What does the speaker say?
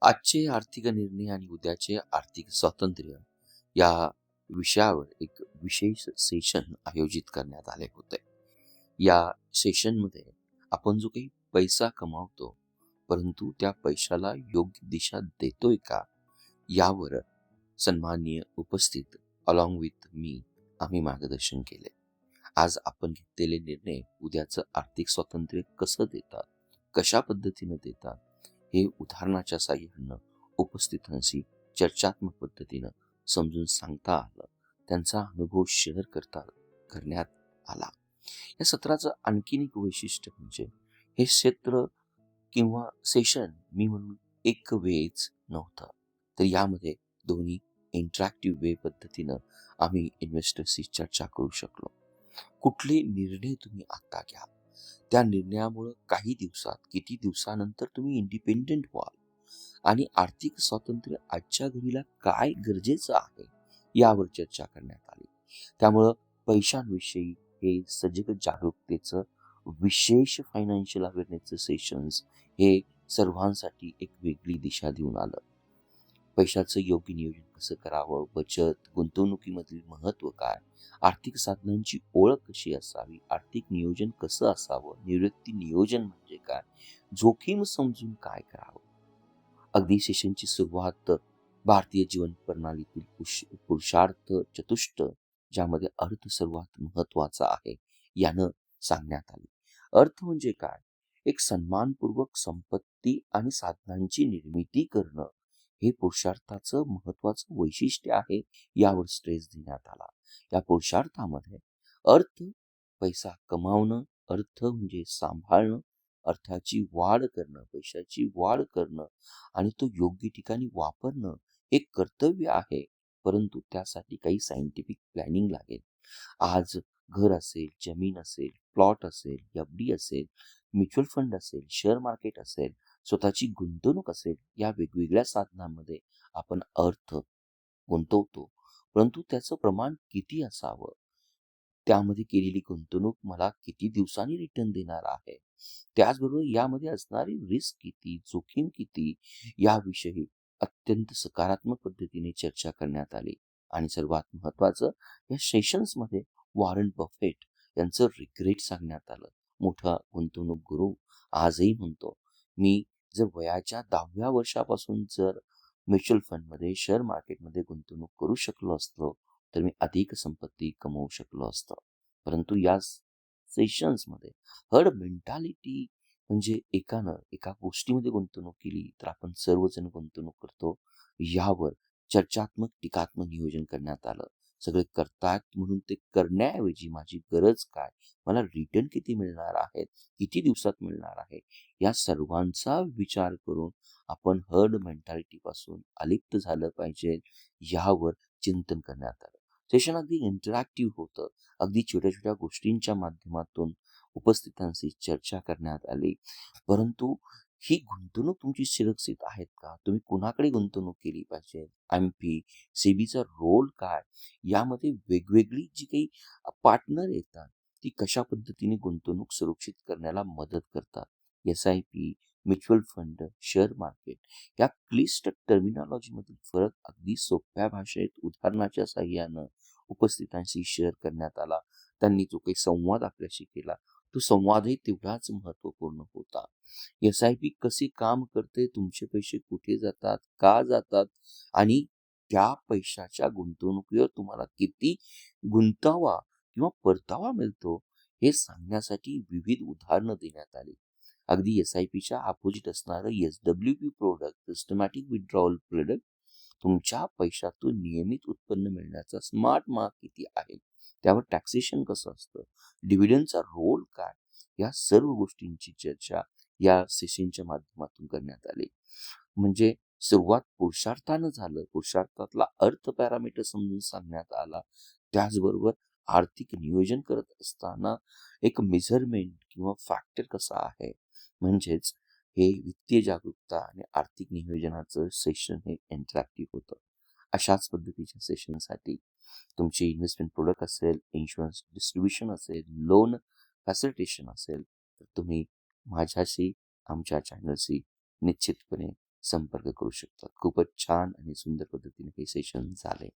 आजचे आर्थिक निर्णय आणि उद्याचे आर्थिक स्वातंत्र्य या विषयावर एक विशेष सेशन आयोजित करण्यात आले होते. या सेशनमध्ये आपण जो काही पैसा कमावतो, परंतु त्या पैशाला योग्य दिशा देतोय का, यावर सन्माननीय उपस्थित अलॉंग विथ मी आम्ही मार्गदर्शन केले. आज आपण घेतलेले निर्णय उद्याचं आर्थिक स्वातंत्र्य कसं देतात, कशा पद्धतीने देतात, हे उदाहरणाच्या साहाय्यानं उपस्थितांशी चर्चात्मक पद्धतीनं समजून सांगता आलं. त्यांचा अनुभव शेअर करण्यात आला. या सत्राचं आणखीन एक वैशिष्ट्य म्हणजे हे क्षेत्र किंवा सेशन मी म्हणून एक वेळच नव्हतं, तर यामध्ये दोन्ही इंटरॅक्टिव्ह वे पद्धतीनं आम्ही इन्व्हेस्टर्सशी चर्चा करू शकलो. कुठले निर्णय तुम्ही आता घ्या, त्या निर्णयामुळे काही दिवसात किती दिवसानंतर तुम्ही इंडिपेंडेंट व्हाल आणि आर्थिक स्वातंत्र्य आजच्या घडीला काय गरजेचं आहे यावर चर्चा करण्यात आली. त्यामुळं पैशांविषयी हे सजग जागरूकतेचं विशेष फायनान्शियल अवेअरनेसचं सेशन्स हे सर्वांसाठी एक वेगळी दिशा देऊन आलं. पैशाचं योग्य नियोजन कसं करावं, बचत, गुंतवणुकीमधील महत्त्व काय, आर्थिक साधनांची ओळख कशी असावी, आर्थिक नियोजन कसं असावं, निवृत्ती नियोजन म्हणजे काय, जोखीम समजून काय करावं. अगदी सेशनची सुरुवात भारतीय जीवन प्रणालीतील पुरुषार्थ चतुष्ट, ज्यामध्ये अर्थ सर्वात महत्वाचा आहे, यानं सांगण्यात आले. अर्थ म्हणजे काय? एक सन्मानपूर्वक संपत्ती आणि साधनांची निर्मिती करणं हे पुरुषार्थाचं महत्वाचं वैशिष्ट्य आहे, यावर स्ट्रेस देण्यात आला. या पुरुषार्थामध्ये अर्थ पैसा कमावणं, अर्थ म्हणजे सांभाळणं, अर्थाची वाढ करणं, पैशाची वाढ करणं आणि तो योग्य ठिकाणी वापरणं एक कर्तव्य आहे, परंतु त्यासाठी काही सायंटिफिक प्लॅनिंग लागेल. आज घर असेल, जमीन असेल, प्लॉट असेल, एफडी असेल, म्युच्युअल फंड असेल, शेअर मार्केट असेल, स्वतःची गुंतवणूक असेल, या वेगवेगळ्या साधनांमध्ये आपण अर्थ गुंतवतो, परंतु त्याचं प्रमाण किती असावं, त्यामध्ये केलेली गुंतवणूक मला किती दिवसांनी रिटर्न देणार आहे, त्याचबरोबर यामध्ये असणारी रिस्क किती, जोखीम किती, याविषयी अत्यंत सकारात्मक पद्धतीने चर्चा करण्यात आली. आणि सर्वात महत्वाचं, या सेशन्समध्ये वॉरन बफेट यांचं रिग्रेट सांगण्यात आलं. मोठा गुंतवणूक गुरु आजही म्हणतो, मी जर वयाच्या 10व्या वर्षापासून जर म्युच्युअल फंडमध्ये, शेअर मार्केटमध्ये गुंतवणूक करू शकलो असतो, तर मी अधिक संपत्ती कमवू शकलो असतो. परंतु या सेशन्समध्ये हर्ड मेंटॅलिटी म्हणजे एका गोष्टीमध्ये गुंतवणूक केली तर आपण सर्वजण गुंतवणूक करतो, यावर चर्चात्मक टीकात्मक नियोजन करण्यात आलं. सगळे करतात म्हणून ते करण्याऐवजी माझी गरज काय, मला रिटर्न किती मिळणार आहेत, किती दिवसात मिळणार आहे, या सर्वांचा विचार करून आपण हर्ड मेंटॅलिटी पासून अलिप्त झालं पाहिजे, यावर चिंतन करण्यात आलं. सेशन अगदी इंटरॅक्टिव्ह होतं. अगदी छोट्या छोट्या गोष्टींच्या माध्यमातून उपस्थितांशी चर्चा करण्यात आली. परंतु ही गुंतवणूक तुमची सुरक्षित आहेत का, तुम्ही कुणाकडे गुंतवणूक केली पाहिजे, एमपी सेबीचा रोल काय, यामध्ये वेगवेगळी जी काही पार्टनर येतात ती कशा पद्धतीने गुंतवणूक सुरक्षित करण्याला मदत करतात. SIP, mutual fund, share market, या क्लिष्ट टर्मिनॉलॉजीमधील फरक अगदी सोप्या भाषेत उदाहरणाच्या साहाय्यानं उपस्थितांशी शेअर करण्यात आला. त्यांनी जो काही संवाद आपल्याशी केला, तो संवादही तेवढाच महत्वपूर्ण होता. SIP कसे काम करते, तुमचे पैसे कुठे जातात, का जातात आणि त्या पैशाच्या गुंतवणुकीवर तुम्हाला किती गुंतावा किंवा परतावा मिळतो, हे सांगण्यासाठी विविध उदाहरणं देण्यात आली. अगदी SIPच्या अपोजिट असणारं SWP product, systematic withdrawal product, तुमच्या पैशातून नियमित उत्पन्न मिळण्याचा स्मार्ट मार्ग किती आहे, त्यावर टॅक्सेशन कसं असतं, डिव्हिडंडचा रोल काय, या सर्व गोष्टींची चर्चा या सेशनच्या माध्यमातून करण्यात आली. म्हणजे सुरुवात पुरुषार्थानं झालं, पुरुषार्थातला अर्थ पॅरामीटर समजून सांगण्यात आला. त्याचबरोबर आर्थिक नियोजन करत असताना एक मेजरमेंट किंवा फॅक्टर कसा आहे, म्हणजेच हे वित्तीय जागरूकता आणि आर्थिक नियोजनाचं सेशन हे इंटरॅक्टिव्ह होतं. अशाच पद्धतीच्या सेशनसाठी तुमचे इन्व्हेस्टमेंट प्रोडक्ट असेल, इन्शुरन्स डिस्ट्रीब्युशन असेल, लोन फॅसिलिटेशन असेल, तर तुम्ही माझ्याशी, आमच्या चॅनलशी निश्चितपणे संपर्क करू शकता. खूपच छान आणि सुंदर पद्धतीने हे सेशन झाले.